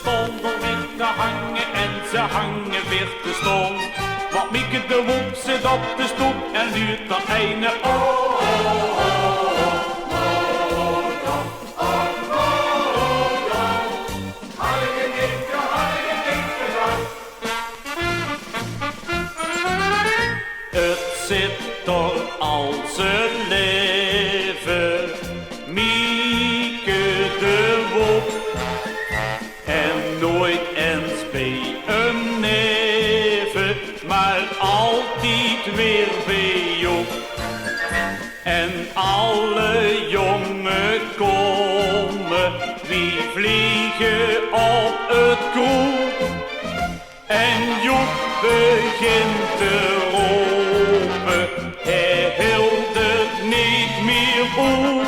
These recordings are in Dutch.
stonden weer te hangen en ze hangen weer te stond. Want Mieke de Wop zit op de stoep en luurt dat ene het zit door al zijn leven, Mieke de Wop. En nooit eens bij een neven, maar altijd weer bij Joep. En alle jongen komen, wie vliegen op het koel. En Joep begint te roepen, hij hield het niet meer vol.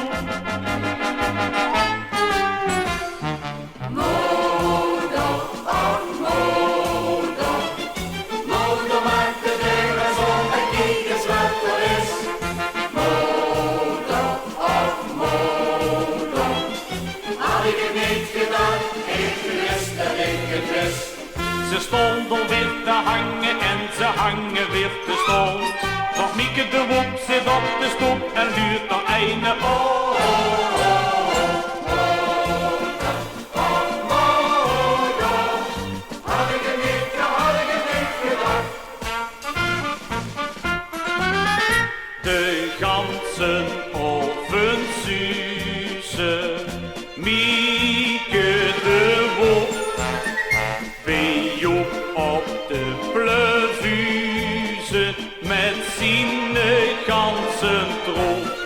Ze stonden weer te hangen en ze hangen weer te stond. Want Mieke de Wop zit op de stoep en luurt dan einde had ik het niet gedacht. De ganzen oven suzen, Mieke de Wop. Bij Joep op de plevuze met ziene ganzentroep.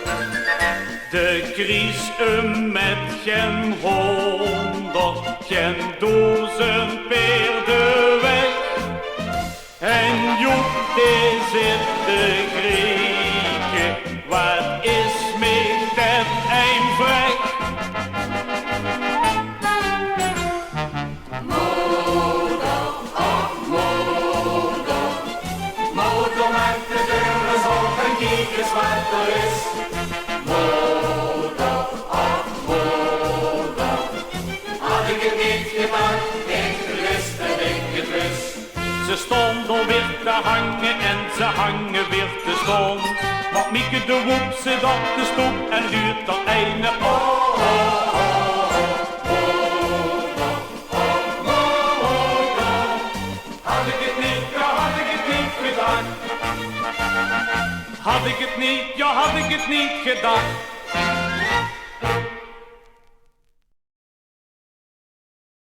De Kries met geen 100, geen 1000 peerden weg. En Joep die zit te krieken, wat is met dat een vrek? Wat er is, moeder, ach moeder, had ik het niet gedaan, ik wist en ik het wist. Ze stonden weer te hangen en ze hangen weer te stond. Want Mieke de Wop zit op de stoep en luurt dat ene had ik het niet, ja had ik het niet gedaan. Had ik het niet, ja had ik het niet gedacht.